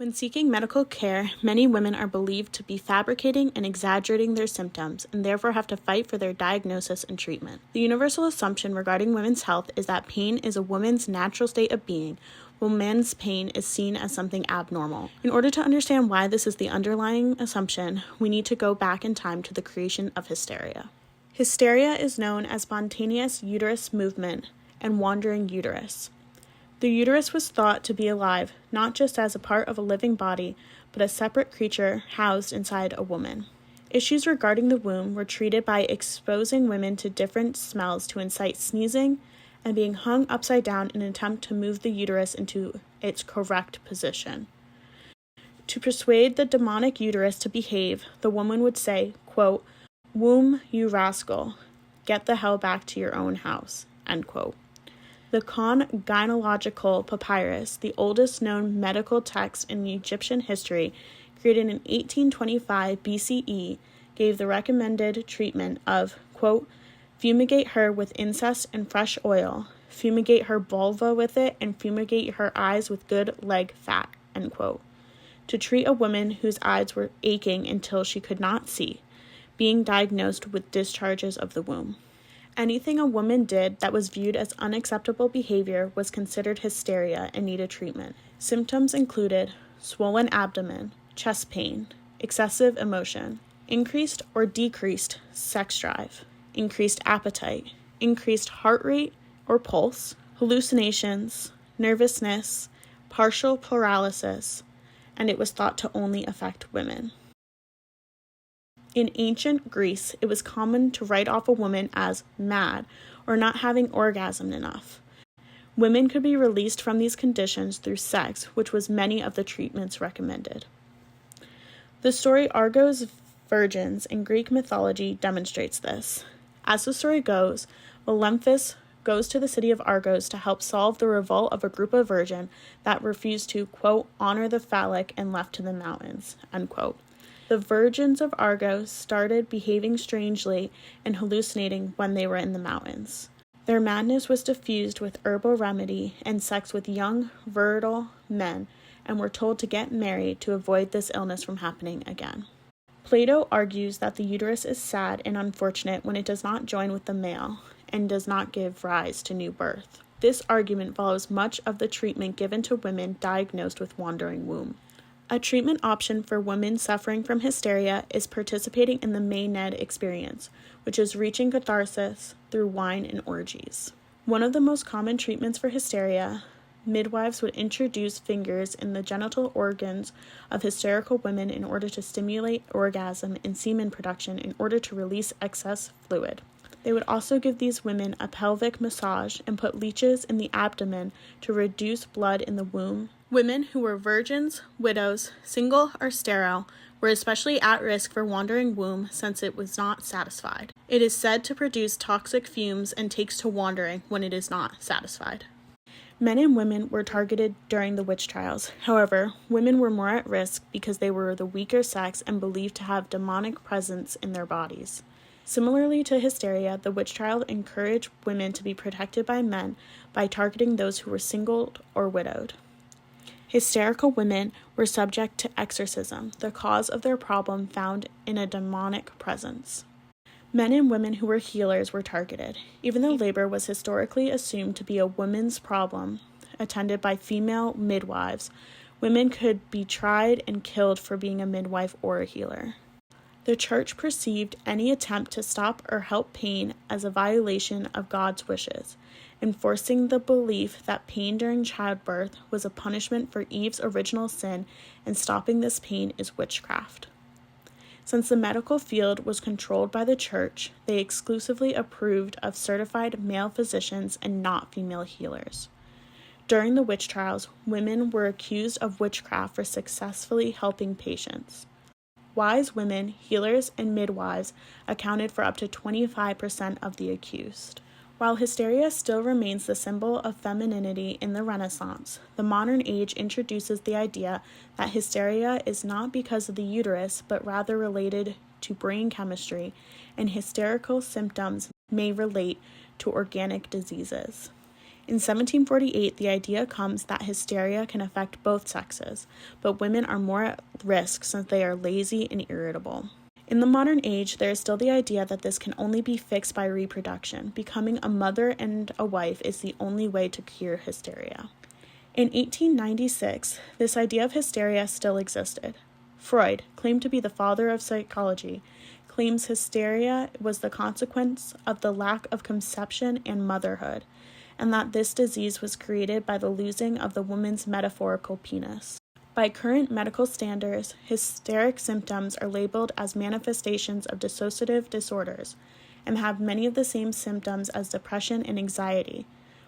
When seeking medical care, many women are believed to be fabricating and exaggerating their symptoms and therefore have to fight for their diagnosis and treatment. The universal assumption regarding women's health is that pain is a woman's natural state of being, while men's pain is seen as something abnormal. In order to understand why this is the underlying assumption, we need to go back in time to the creation of hysteria. Hysteria is known as spontaneous uterus movement and wandering uterus. The uterus was thought to be alive, not just as a part of a living body, but a separate creature housed inside a woman. Issues regarding the womb were treated by exposing women to different smells to incite sneezing and being hung upside down in an attempt to move the uterus into its correct position. To persuade the demonic uterus to behave, the woman would say, quote, "Womb, you rascal, get the hell back to your own house," end quote. The Gynecological Papyrus, the oldest known medical text in Egyptian history, created in 1825 BCE, gave the recommended treatment of, quote, "Fumigate her with incest and fresh oil, fumigate her vulva with it, and fumigate her eyes with good leg fat," end quote, to treat a woman whose eyes were aching until she could not see, being diagnosed with discharges of the womb. Anything a woman did that was viewed as unacceptable behavior was considered hysteria and needed treatment. Symptoms included swollen abdomen, chest pain, excessive emotion, increased or decreased sex drive, increased appetite, increased heart rate or pulse, hallucinations, nervousness, partial paralysis, and it was thought to only affect women. In ancient Greece, it was common to write off a woman as mad or not having orgasm enough. Women could be released from these conditions through sex, which was many of the treatments recommended. The story Argo's virgins in Greek mythology demonstrates this. As the story goes, Olympus goes to the city of Argos to help solve the revolt of a group of virgins that refused to, quote, honor the phallic and left to the mountains, end quote. The virgins of Argos started behaving strangely and hallucinating when they were in the mountains. Their madness was diffused with herbal remedy and sex with young, virile men, and were told to get married to avoid this illness from happening again. Plato argues that the uterus is sad and unfortunate when it does not join with the male and does not give rise to new birth. This argument follows much of the treatment given to women diagnosed with wandering womb. A treatment option for women suffering from hysteria is participating in the Maenad experience, which is reaching catharsis through wine and orgies. One of the most common treatments for hysteria, midwives would introduce fingers in the genital organs of hysterical women in order to stimulate orgasm and semen production in order to release excess fluid. They would also give these women a pelvic massage and put leeches in the abdomen to reduce blood in the womb. Women who were virgins, widows, single, or sterile were especially at risk for wandering womb since it was not satisfied. It is said to produce toxic fumes and takes to wandering when it is not satisfied. Men and women were targeted during the witch trials. However, women were more at risk because they were the weaker sex and believed to have demonic presence in their bodies. Similarly to hysteria, the witch trial encouraged women to be protected by men by targeting those who were single or widowed. Hysterical women were subject to exorcism, the cause of their problem found in a demonic presence. Men and women who were healers were targeted. Even though labor was historically assumed to be a woman's problem, attended by female midwives, women could be tried and killed for being a midwife or a healer. The church perceived any attempt to stop or help pain as a violation of God's wishes, enforcing the belief that pain during childbirth was a punishment for Eve's original sin, and stopping this pain is witchcraft. Since the medical field was controlled by the church, they exclusively approved of certified male physicians and not female healers. During the witch trials, women were accused of witchcraft for successfully helping patients. Wise women, healers, and midwives accounted for up to 25% of the accused. While hysteria still remains the symbol of femininity in the Renaissance, the modern age introduces the idea that hysteria is not because of the uterus, but rather related to brain chemistry, and hysterical symptoms may relate to organic diseases. In 1748, the idea comes that hysteria can affect both sexes, but women are more at risk since they are lazy and irritable. In the modern age, there is still the idea that this can only be fixed by reproduction. Becoming a mother and a wife is the only way to cure hysteria. In 1896, this idea of hysteria still existed. Freud, claimed to be the father of psychology, claims hysteria was the consequence of the lack of conception and motherhood, and that this disease was created by the losing of the woman's metaphorical penis. By current medical standards, hysteric symptoms are labeled as manifestations of dissociative disorders and have many of the same symptoms as depression and anxiety,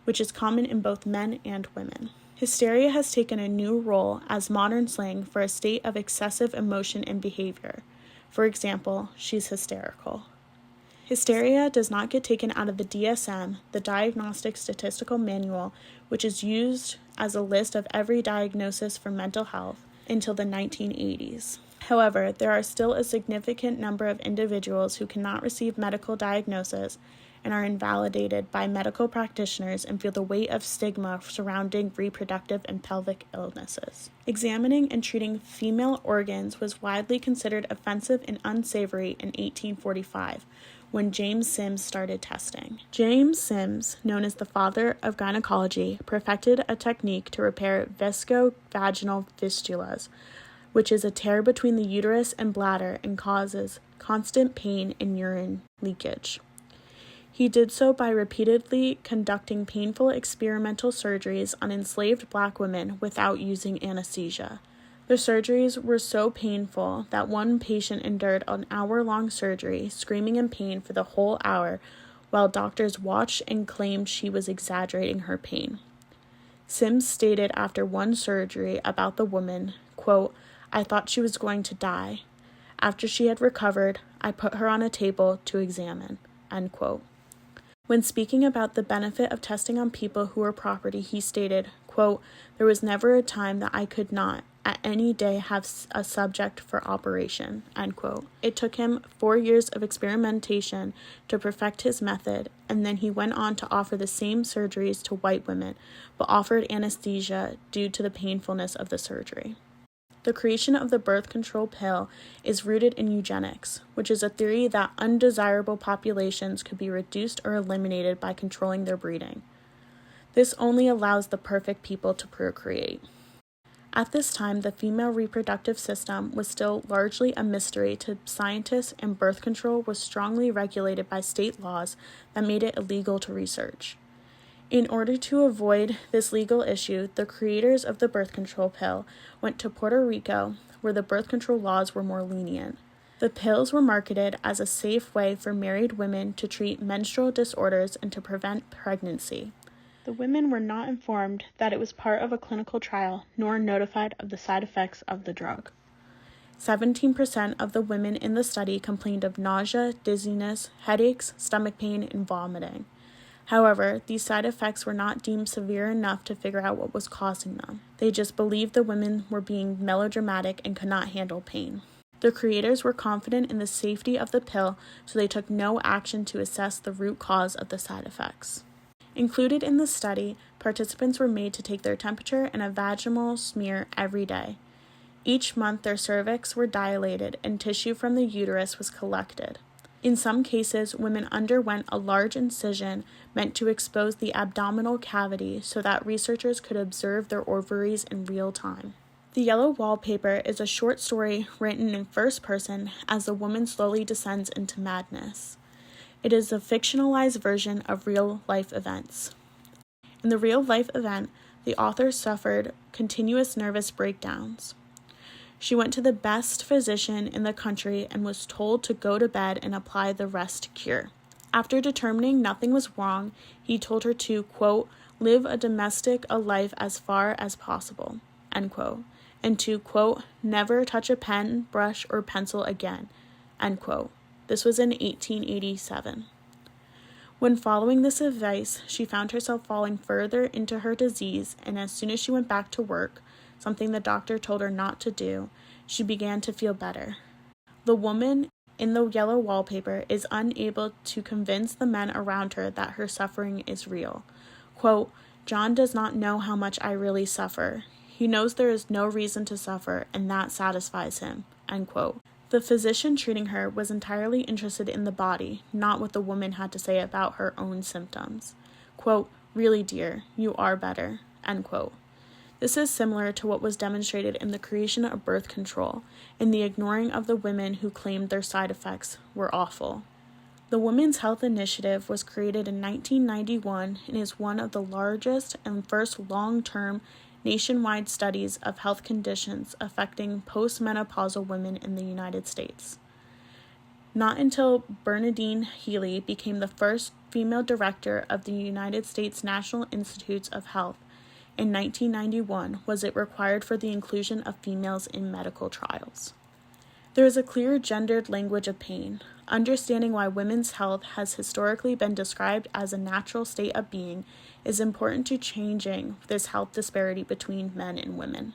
which is common in both men and women. Hysteria has taken a new role as modern slang for a state of excessive emotion and behavior. For example, she's hysterical. Hysteria does not get taken out of the DSM, the Diagnostic Statistical Manual, which is used as a list of every diagnosis for mental health, until the 1980s. However, there are still a significant number of individuals who cannot receive medical diagnosis and are invalidated by medical practitioners and feel the weight of stigma surrounding reproductive and pelvic illnesses. Examining and treating female organs was widely considered offensive and unsavory in 1845, when James Sims started testing. James Sims, known as the father of gynecology, perfected a technique to repair viscovaginal fistulas, which is a tear between the uterus and bladder and causes constant pain and urine leakage. He did so by repeatedly conducting painful experimental surgeries on enslaved black women without using anesthesia. The surgeries were so painful that one patient endured an hour-long surgery, screaming in pain for the whole hour, while doctors watched and claimed she was exaggerating her pain. Sims stated after one surgery about the woman, quote, "I thought she was going to die. After she had recovered, I put her on a table to examine," end quote. When speaking about the benefit of testing on people who were property, he stated, quote, "There was never a time that I could not, at any day, have a subject for operation," end quote. It took him 4 years of experimentation to perfect his method, and then he went on to offer the same surgeries to white women, but offered anesthesia due to the painfulness of the surgery. The creation of the birth control pill is rooted in eugenics, which is a theory that undesirable populations could be reduced or eliminated by controlling their breeding. This only allows the perfect people to procreate. At this time, the female reproductive system was still largely a mystery to scientists, and birth control was strongly regulated by state laws that made it illegal to research. In order to avoid this legal issue, the creators of the birth control pill went to Puerto Rico, where the birth control laws were more lenient. The pills were marketed as a safe way for married women to treat menstrual disorders and to prevent pregnancy. The women were not informed that it was part of a clinical trial, nor notified of the side effects of the drug. 17% of the women in the study complained of nausea, dizziness, headaches, stomach pain, and vomiting. However, these side effects were not deemed severe enough to figure out what was causing them. They just believed the women were being melodramatic and could not handle pain. The creators were confident in the safety of the pill, so they took no action to assess the root cause of the side effects. Included in the study, participants were made to take their temperature and a vaginal smear every day. Each month, their cervix were dilated and tissue from the uterus was collected. In some cases, women underwent a large incision meant to expose the abdominal cavity so that researchers could observe their ovaries in real time. The Yellow Wallpaper is a short story written in first person as the woman slowly descends into madness. It is a fictionalized version of real-life events. In the real-life event, the author suffered continuous nervous breakdowns. She went to the best physician in the country and was told to go to bed and apply the rest cure. After determining nothing was wrong, he told her to, quote, "live a domestic life as far as possible," end quote, and to, quote, "never touch a pen, brush, or pencil again," end quote. This was in 1887. When following this advice, she found herself falling further into her disease, and as soon as she went back to work, something the doctor told her not to do, she began to feel better. The woman in the Yellow Wallpaper is unable to convince the men around her that her suffering is real. Quote, John does not know how much I really suffer. He knows there is no reason to suffer, and that satisfies him." End quote. The physician treating her was entirely interested in the body, not what the woman had to say about her own symptoms. Quote, "Really, dear, you are better." End quote. This is similar to what was demonstrated in the creation of birth control and the ignoring of the women who claimed their side effects were awful. The Women's Health Initiative was created in 1991 and is one of the largest and first long-term nationwide studies of health conditions affecting postmenopausal women in the United States. Not until Bernadine Healy became the first female director of the United States National Institutes of Health in 1991 was it required for the inclusion of females in medical trials. There is a clear gendered language of pain. Understanding why women's health has historically been described as a natural state of being is important to changing this health disparity between men and women.